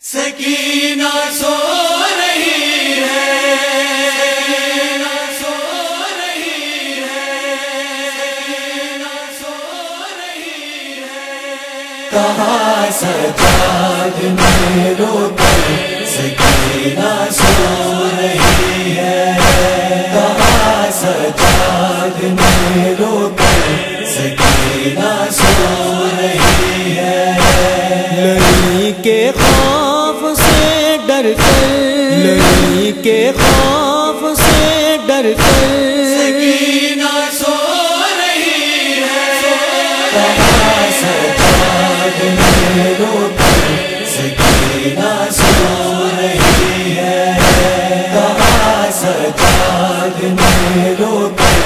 سکینہ سو رہی ہے، سکینہ سو رہی ہے، سکینہ سو رہی ہے، کہاں سجاد نے رو کر سکینہ سو رہی ہے، کہاں سجاد نے رو کر سکینہ سو رہی ہے، لڑی کے خوف سے ڈر کر، لڑی کے خوف سے ڈر کر سکینہ سو رہی ہے، کہاں سجاد نے رو کر سکینہ سو رہی ہے، کہاں سجاد نے رو کر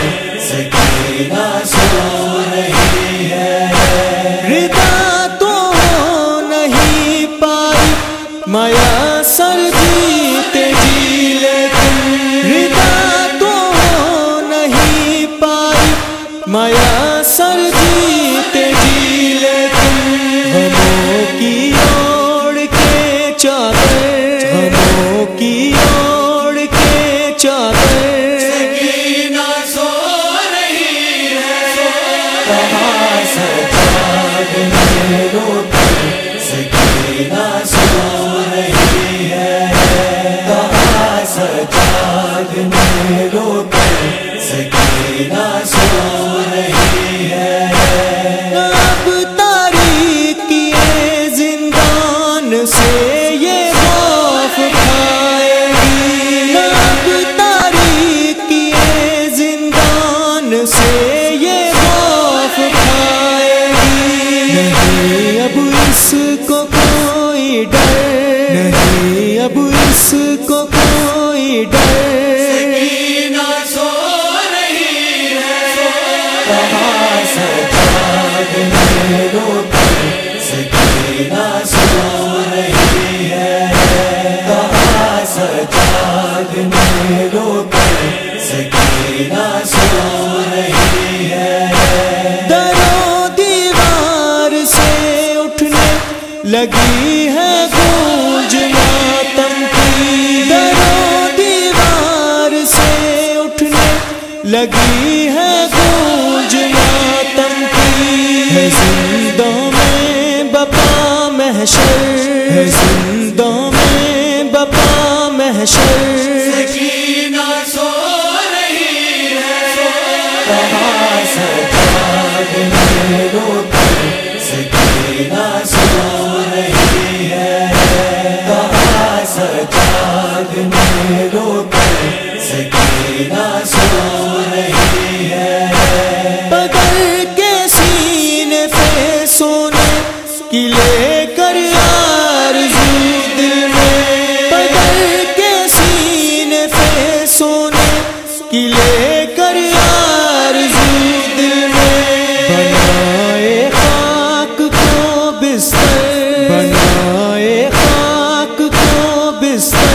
سکینہ سو رہی ہے، ردا تو نہیں پائی میسر جیتے جی لیکن، ردا تو نہیں پائی میسر جیتے جی لیکن، غموں کی اوڑھ کے چادر، غموں کی اوڑھ کے چادر سکینہ سو رہی ہے، کہاں سجاد نے رو کر سکینہ سو رہی ہے، کہاں سجاد نے رو کر سکینہ سو رہی ہے، اب تاریکی زندان سے یہ خوف کھائے گی، اب تاریکی زندان سے یہ خوف کھائے گی، نہیں اب اس کو کوئی ڈر، نہیں اب اس کو کوئی ڈر، سکینہ سو رہی ہے، کہاں سجاد نے رو کر سکینہ سو رہی ہے، کہاں سجاد نے رو کر سکینہ سو رہی ہے، در و دیوار سے اٹھنے لگی ہے گونج ماتم کی، در و دیوار سے اٹھنے لگی ہے گونج ماتم کی، ہے زندوں میں بپا محشر، ہے زندوں میں بپا محشر، سکینہ سو رہی ہے، کہاں سجاد نے رو کر سکینہ سو رہی ہے، کہاں سجاد نے رو کر سکینہ سو رہی ہے، پکڑ کے سینے پہ سونے کی لے کر آرزو دل میں، پکڑ کے سینے پہ سونے کی لے کر آرزو دل میں، بنائے خاک کو بستر، بنائے خاک کو بستر،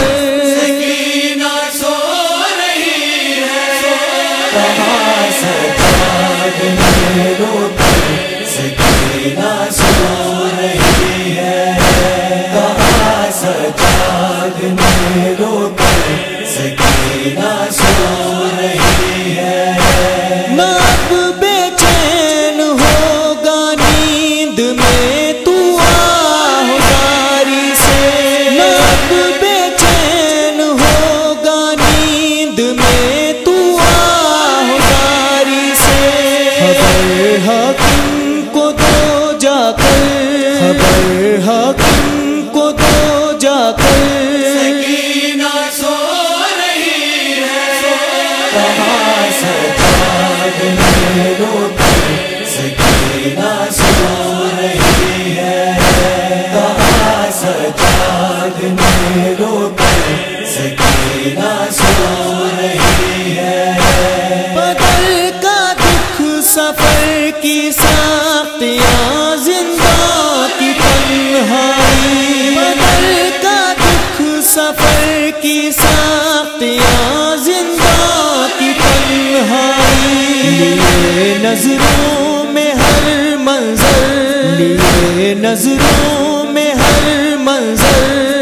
سکینہ سو رہی ہے، کہاں سجاد نے رو کر سکینہ سو رہی ہے، کہاں سجاد نے رو کر سکینہ سو رہی ہے، نہ اب بے چین ہوگا نیند میں تو آہواری سے، نہ اب بے چین ہوگا نیند میں تو آہواری سے، خبر حاکم کو دو جا کر، خبر حاکم کو دو جا کر، سکینہ سو رہی ہے، کہاں سجاد نے رو کر سکینہ سو رہی ہے، کہاں سجاد نے رو کر سکینہ سو رہی ہے، بدل کا دکھ سفر کی ساختیاں زندہ کی تنہائی، بدل کا دکھ سفر کی ساختیاں زندہ کی تنہائی، لیے نظروں میں ہر منظر، لیے نظروں میں ہر منظر،